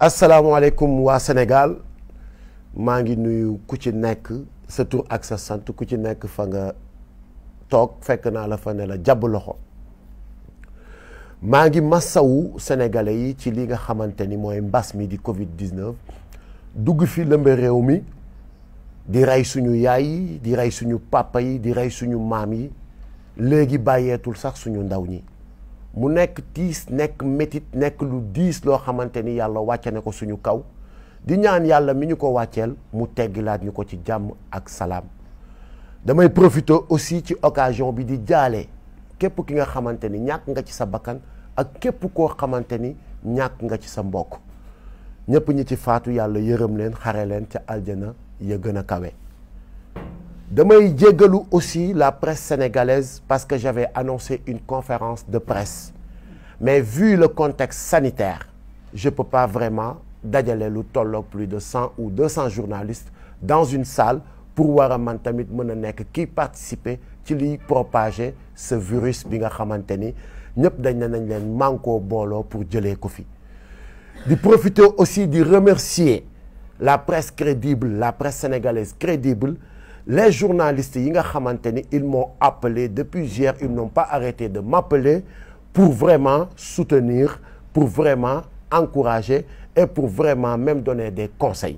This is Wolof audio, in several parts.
asalaamaaleykum waa Sénégal maa ngi nuyu ku ci nekk sa tur ak sa sant ku ci nekk fa nga toog fekk naa la fa ne la jàbb loxo maa ngi massawu sénégalais yi ci li nga xamante ni mooy mbas mi di Covid-19 dugg fi lëmbe réew mi di rey suñu yaay yi di rey suñu papa yi di rey suñu maam yi léegi bàyyeetul sax suñu ndaw ñi mu nekk tiis nekk métit nekk lu diis loo xamante ni yàlla wàcce na ko suñu kaw di ñaan yàlla mi ñu ko wàcceel mu teggilaat ñu ko ci jàmm ak salaam damay profiter aussi ci occasion bi di jaale képp ki nga xamante ni ñàkk nga ci sa bakkan ak képp koo xamante ni ñàkk nga ci sa mbokk ñëpp ñi ci faatu yàlla yërëm leen xare leen ca aljana ya gën a kawe. damay jéggalu aussi la presse sénégalaise parce que j'avais annoncé une conférence de presse mais vu le contexte sanitaire je peux pas vraiment dajale lu tolloog plus de 100 ou 200 journalistes dans une salle pour war a man tamit mën a nekk kii participer ci liy propager ce virus bi nga xamante ni ñëpp dañ ne nañ leen mànkoo booloo pour jëlee ko fi di profiter aussi di remercier la presse crédible la presse sénégalaise crédible les journalistes yi nga xamante ni ils m'ont appelé depuis hier ils n'ont pas arrêté de m'appeler pour vraiment soutenir pour vraiment encourager et pour vraiment même donner des conseils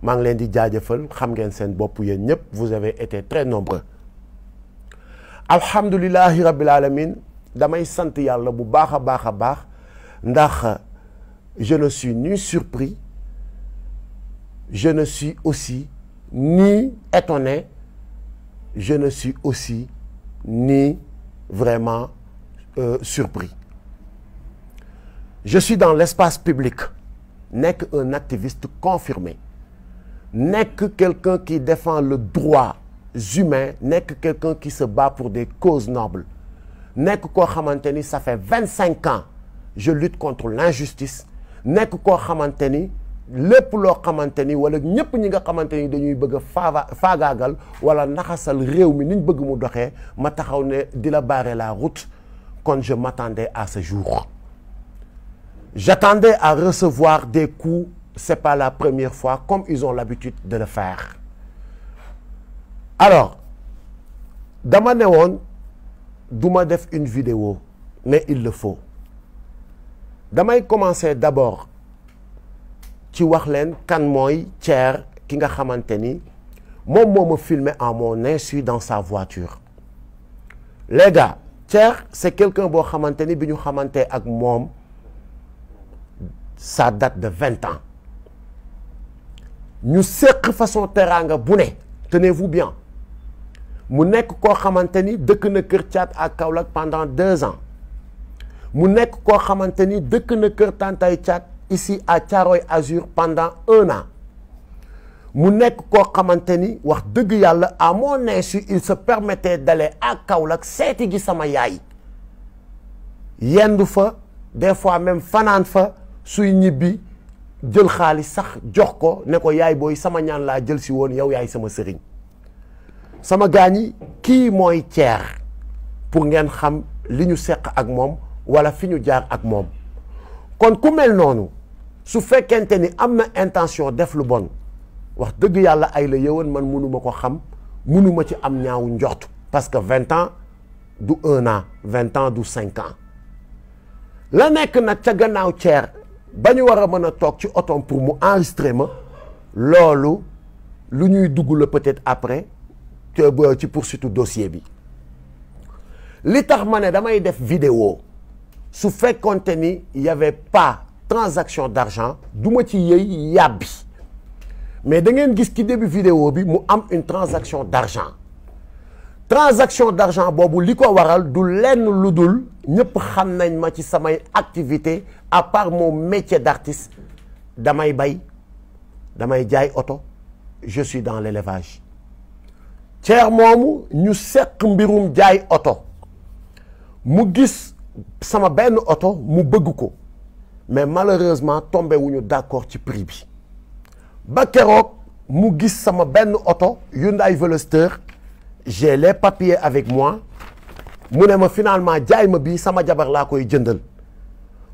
maa ngi leen di jaajëfal xam ngeen seen bopp yéen ñëpp vous avez été très nombreux alhamdulillahi rabbil alamin damay sant yàlla bu baax a baax a baax ndax je ne suis ni surpris je ne suis aussi ni étonné je ne suis aussi ni vraiment surpris je suis dans l'espace public nekk un activiste confirmé nekk quelqu'un qui défend le droit humain nekk quelqu'un qui se bat pour des causes nobles nekk koo xamante ni ça fait 25 ans je lutte contre l'injustice nekk koo xamante ni lépp loo xamante ni wala ñëpp ñi nga xamante ni dañuy bëgg a faagaagal wala naxasal réew mi niñ bëgg mu doxee ma taxaw ne di la barrer la route quand je m'attendais à ce jour j'attendais à recevoir des coups c'est pas la première fois comme ils ont l'habitude de le faire alors dama ne woon duma def une vidéo mais il le faut damay commencer d'abord ci wax leen kan mooy Thier ki nga xamante ni moom moo ma filmé en mon insu dans sa voiture les gars Thier c'est quelqu'un boo xamante ni bi ñu xamante ak moom ça date de 20 ans ñu seq façon teraanga bu ne tenez-vous bien mu nekk koo xamante ni dëkk na Kër Thiat ak Kaolack pendant 2 ans mu nekk koo xamante ni dëkk na Kër Tantay Thiat ici à Thiaroye Azur pendant 1 an mu nekk koo xamante ni wax dëgg yàlla à mon insu il se permettait d'aller à Kaolack seeti gi sama yaay yendu fa des fois même fanaan fa suy ñibbi jël xaalis sax jox ko ne ko yaay booy sama ñaan laa jël si woon yow yaay sama sëriñ sama gaañi kii mooy Thier pour ngeen xam li ñu seq ak moom wala fi ñu jaar ak moom kon ku mel noonu su fekkente ni am na intention def lu bon wax dëgg yàlla ay la yëwan man mënuma ko xam mënuma ci am ñaawu njort parce que 20 ans du 1 an 20 ans du 5 ans la nekk nag ca gannaaw Thier ba ñu war a mën a toog ci otom pour mu enregistrer ma loolu lu ñuy dugg la peut-être après ci poursuite dossier bi li tax ma ne damay def vidéo su fekkonte ni y avait pas transaction d'argent du ma ci yëy yàbbi mais da ngeen gis ci début vidéo bi mu am une transaction d'argent boobu li ko waral du lenn lu dul ñëpp xam nañ ma ci samay activité à part mon métier d'artiste damay bay damay jaay oto je suis dans l'élevage Thier moomu ñu seq mbirum jaay oto mu gis sama benn oto mu bëgg ko mais malheureusement tombé wuñu d'accord ci prix bi ba keroog mu gis sama benn oto Hyundai Veloster j'ai les papiers avec moi mu ne ma finalement jaay ma bii sama jabar laa koy jëndal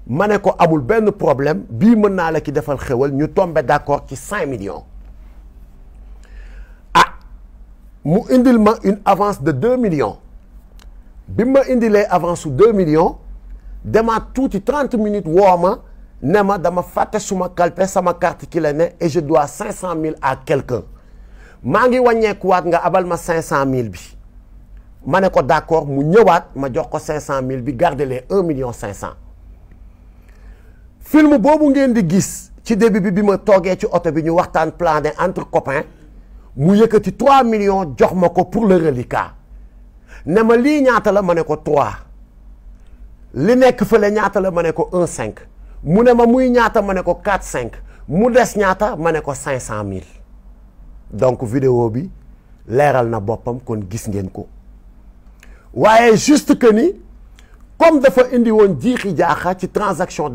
ma ne ko amul benn problème bii mën naa la ki defal xewal ñu tombé d'accord ci 5 millions ah mu indil ma une avance de 2 millions bi ma indilee avance su 2 millions demaat tuuti 30 minutes woo ma ne ma dama fàtte suma kalpe sama carte ki la ne et je dois 500 000 à quelqu'un maa ngi wàññeekuwaat nga abal ma 500 000 bi ma ne ko d'accord mu ñëwaat ma jox ko 500 000 bi garder les 1 million 500 film boobu ngeen di gis ci début bi ma toogee ci oto bi ñu waxtaan plané entre copains mu yëkkati 3 millions jox ma ko pour le reliquat ne ma lii ñaata la ma ne ko 3 li nekk fële ñaata la ma ne ko 1,5 mu ne ma muy ñaata ma ne ko 4,5 mu des ñaata ma ne ko 500 000 donc vidéo bi leeral na boppam kon gis ngeen ko waaye juste que ni comme dafa indi woon jiixi jaaxa ci transaction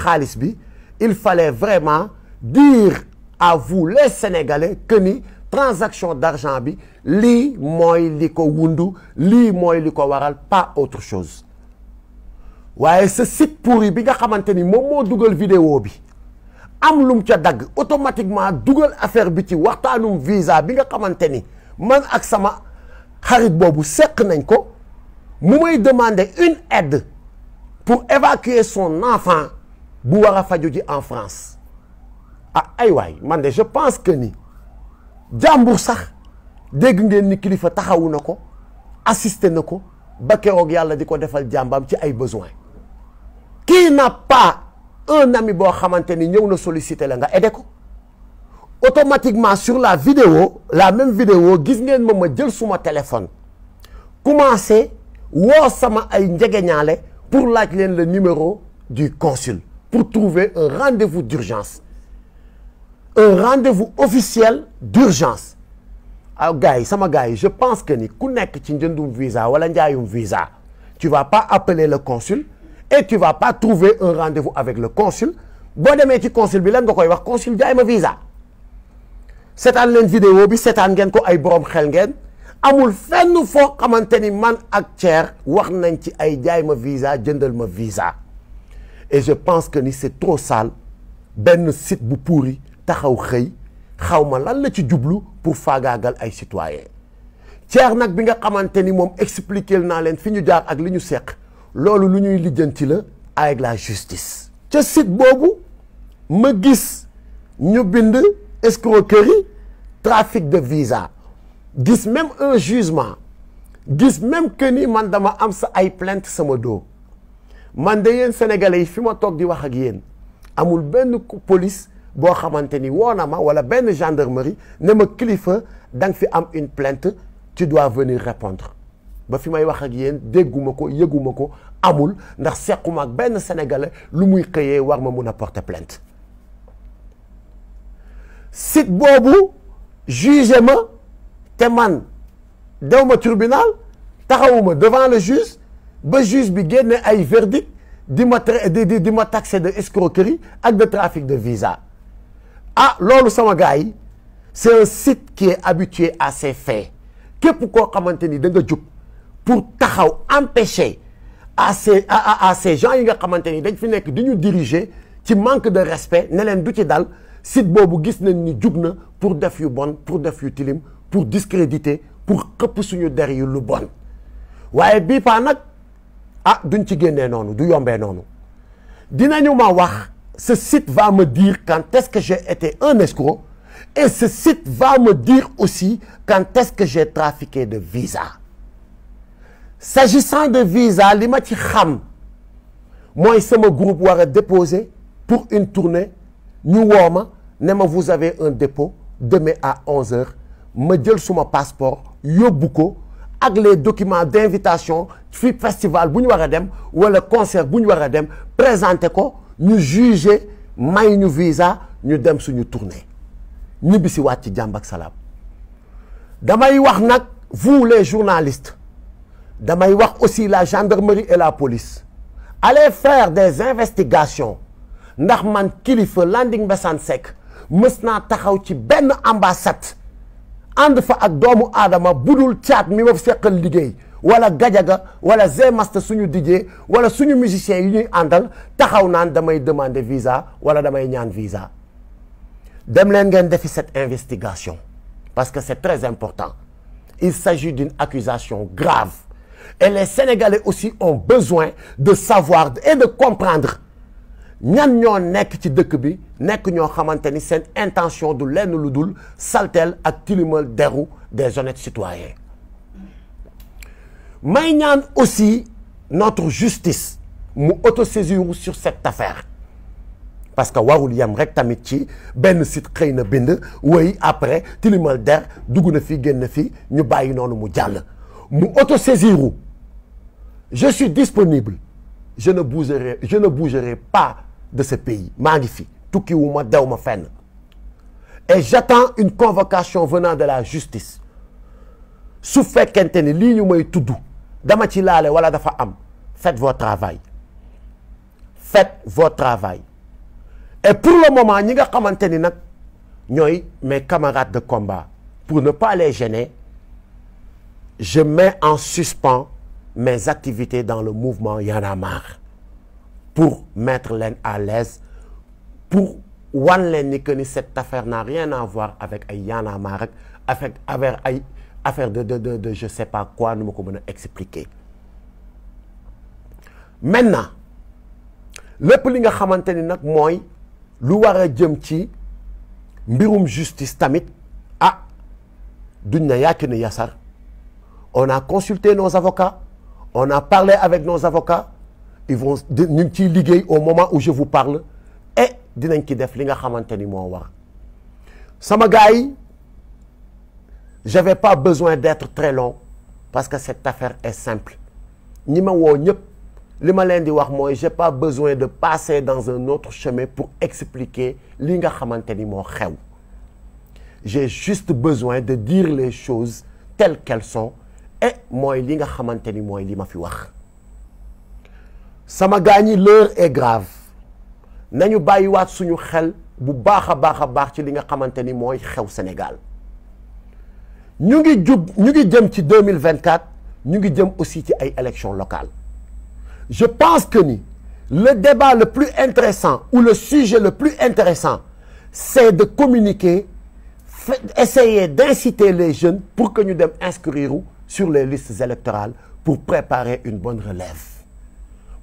xaalis bi il fallait vraiment dire à vous les Sénégalais que ni transaction d'argent bi lii mooy li ko wundu lii mooy li ko waral pas autre chose waaye ce site pourri bi nga xamante ni moom moo dugal vidéo bi am lum ca dagg automatiquement dugal affaire bi ci waxtaanum visa bi nga xamante ni man ak sama xarit boobu seq nañ ko mu may demander une aide pour évacuer son enfant bu war a faju ji en France ah ay waay man de je pense que ni jàmbur sax dégg ngeen ni kilifa taxawu na ko assisté na ko ba keroog yàlla di ko defal jàmbam ci ay besoin qui n'a pas un ami boo xamante ni ñëw na solliciter la nga aidé ko automatiquement sur la vidéo la même vidéo gis ngeen ma jël suma téléphone commencé woo sama ay njegeñaale pour laaj leen le numéro du consul pour trouver un rendez-vous d'urgence un rendez-vous officiel d'urgence ah gars yi sama gars yi je pense que ni ku nekk ci njëndum visa wala njaayum visa tu vas pas appeler le consul et tu vas pas trouver un rendez-vous avec le consul boo demee ci consul bi lan nga koy wax consul jaay ma visa seetaan leen vidéo bi seetaan ngeen ko ay borom xel ngeen amul fenn foo xamante ni man ak Thier wax nañ ci ay jaay ma visa jëndal ma visa et je pense que ni c'est trop sale benn site bu pourri taxaw xëy xaw ma lan la ci jublu pour faagaagal ay citoyens Thier nag bi nga xamante ni moom expliquer naa leen fi ñu jaar ak li ñu seq loolu lu ñuy lijjanti la avec la justice. ca site boobu ma gis ñu bind escroquerie trafic de visa gis même un jugement gis même que ni man dama am sa ay plainte sama dos man de yéen sénégalais yi fi ma toog di wax ak yéen amul benn police boo xamante ni woo na ma wala benn gendarmerie ne ma kilifa da nga fi am une plainte tu dois venir répondre ba fi may wax ak yéen dégguma ko yëguma ko amul ndax sequma ak benn sénégalais lu muy xëyee war ma mun a porter plainte site boobu jugé ma te man dew ma tribunal taxawuma devant le juge ba juge bi génne ay verdict di ma taxé de escroquerie ak de trafic de visa ah loolu sama gars yi c'est un site qui est habitué à ces faits képp koo xamante ni da nga jóg pour taxaw empêcher à ces gens yi nga xamante ni dañ fi nekk di ñu diriger ci manque de respect ne leen du ci dal site boobu gis nañ ni jug na pour def yu bon pour def yu tilim pour discréditer pour xëpp suñu der yu lu bon waaye bii paa nag ah duñ ci génnee noonu du yombee noonu dinañu ma wax ce site va me dire quand est-ce que j'ai été un escroc et ce site va me dire aussi quand est-ce que j'ai trafiqué de visa s'agissant de visa li ma ci xam mooy sama groupe war a déposer pour une tournée ñu woo ma ne ma vous avez un dépôt demain à 11h ma jël suma passeport yóbbu ko ak les documents d'invitation fi festival bu ñu war a dem wala concert bu ñu war a dem présenter ko ñu juger may ñu visa ñu dem suñu tournée ñibbi si waat ci jàmm ak salaam damay wax nag vous les journalistes damay wax aussi la gendarmerie et la police allez faire des investigations ndax man kilifa Landing Mbessane Seck mës naa taxaw ci benn ambassade ànd fa ak doomu aadama budul caat mi ma seqal liggéey wala Gadiaga wala Zmasta suñu DJ wala suñu musiciens yi ñuy àndal taxaw naan damay demander visa wala damay ñaan visa. dem leen ngeen defi cette investigation parce que c'est très important. Il s'agit d'une accusation grave et les Sénégalais aussi ont besoin de savoir et de comprendre ñan ñoo nekk ci dëkk bi nekk ñoo xamante ni seen intention du lenn lu dul saltel ak tilimal deru des honnêtes citoyens. may ñaan aussi notre justice mu autosaisir sur cette affaire parce que warul yem rek tamit ci benn site xëy na bind woy après tilimal der dugg na fi génn fi ñu bàyyi noonu mu jàll mu autosaisiru. Je suis disponible, je ne bougerai pas de ce pays maa ngi fi tukki wu ma dew ma fenn et j'attends une convocation venant de la justice su fekkente ni lii ñu may tudd dama ci laale wala dafa am faites votre travail et pour le moment ñi nga xamante ni nag ñooy mes camarades de combat pour ne pas les gêner je mets en suspens mes activités dans le mouvement Y en a marre pour mettre leen à l'aise pour wan leen ni que ni cette affaire n'a rien à voir avec ay Y en a marre ak avec ay affaire de je sais pas quoi nu ma ko mën a expliquer. Maintenant lépp li nga xamante ni nag mooy lu war a jëm ci mbirum justice tamit ah duñ na yàkk ni yasar on a consulté nos avocats. On a parlé avec nos avocats ils vont ñu ngi ciy liggéey au moment où je vous parle et dinañ ci def li nga xamante ni moo war sama gars yi j'avais pas besoin d'être très long parce que cette affaire est simple ñi ma woo ñëpp li ma leen di wax mooy j'ai pas besoin de passer dans un autre chemin pour expliquer li nga xamante ni moo xew j'ai juste besoin de dire les choses telles qu'elles sont et mooy li nga xamante ni mooy li ma fi wax sama gars ñi l'heure est grave nañu bàyyiwaat suñu xel bu baax a baax ci li nga xamante ni mooy xew Sénégal ñu ngi jëm ci 2024 ñu ngi jëm aussi ci ay élections locales je pense que ni le débat le plus intéressant ou le sujet le plus intéressant c'est de communiquer essayer d'inciter les jeunes pour que ñu dem inscrire sur les listes électorales pour préparer une bonne relève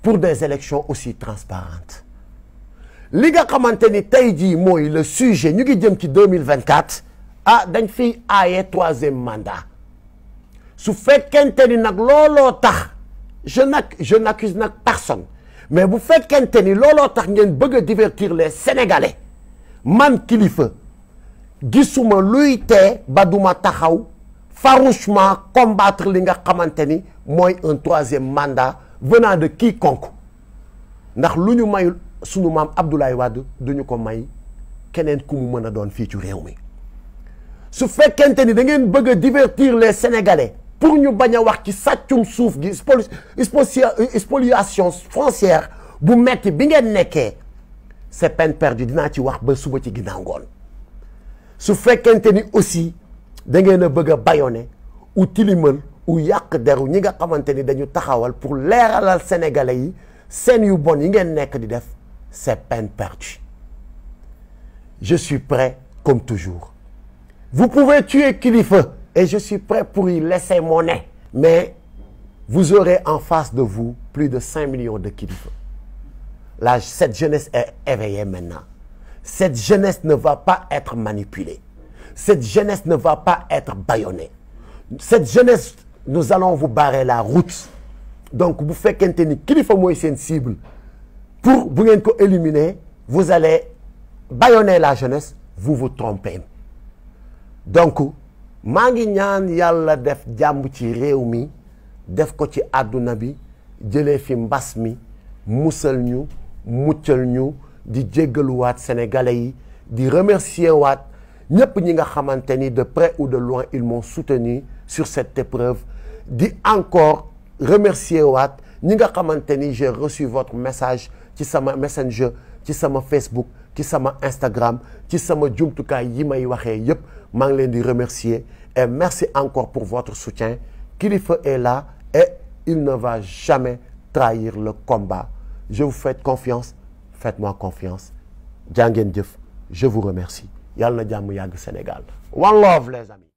pour des élections aussi transparentes li nga xamante ni tey jii mooy le sujet ñu ngi jëm ci 2024 ah dañ fiy aaye troisième mandat su fekkente ni nag looloo tax je n'accuse nag personne mais bu fekkente ni looloo tax ngeen bëgg a divertir les Sénégalais man kilifa gisuma luy tee ba duma taxaw farouchement combattre li nga xamante ni mooy un troisième mandat venant de quiconque ndax lu ñu mayul sunu maam Abdoulaye Wade duñu ko may keneen ku mu mën a doon fii ci réew mi su fekkente ni da ngeen bëgg a divertir les Sénégalais pour ñu bañ a wax ci sàccum suuf gi spoliation foncière bu metti bi ngeen nekkee c'est peine perdue dinaa ci wax ba suba ci ginnaaw ngoon su fekkente ni aussi da ngeen a bëgg a bâillonner ou tilimal ou yàq deru ñi nga xamante ni dañu taxawal pour leeralal Sénégalais yi seen yu bon yi ngeen nekk di def c'est peine perdue je suis prêt comme toujours vous pouvez tuer Kilifeu et je suis prêt pour y laisser mon nez mais vous aurez en face de vous plus de 5 millions de Kilifeu là cette jeunesse est éveillée maintenant cette jeunesse ne va pas être manipulée cette jeunesse ne va pas être bâillonnée cette jeunesse nous allons vous barrer la route donc bu fekkente ni Kilifeu mooy seen cible pour bu ngeen ko éliminer vous allez bâillonner la jeunesse vous vous trompez donc maa ngi ñaan yàlla def jàmm ci réew mi def ko ci àdduna bi jëlee fi mbas mi musal ñu muccal ñu di jéggaluwaat sénégalais yi di remercier waat ñëpp ñi nga xamante ni de près ou de loin ils m'ont soutenu sur cette épreuve di encore remercier waat ñi nga xamante ni j'ai reçu votre message ci sama messenger ci sama Facebook ci sama Instagram ci sama jumtukaay yi may waxee yëpp maa ngi leen di remercier et merci encore pour votre soutien Kilifeu est là et il ne va jamais trahir le combat. Je vous fais confiance, faites-moi confiance. Jaa ngeen jëf, je vous remercie. Yàlla na jàmm yàgg Sénégal. One love les amis.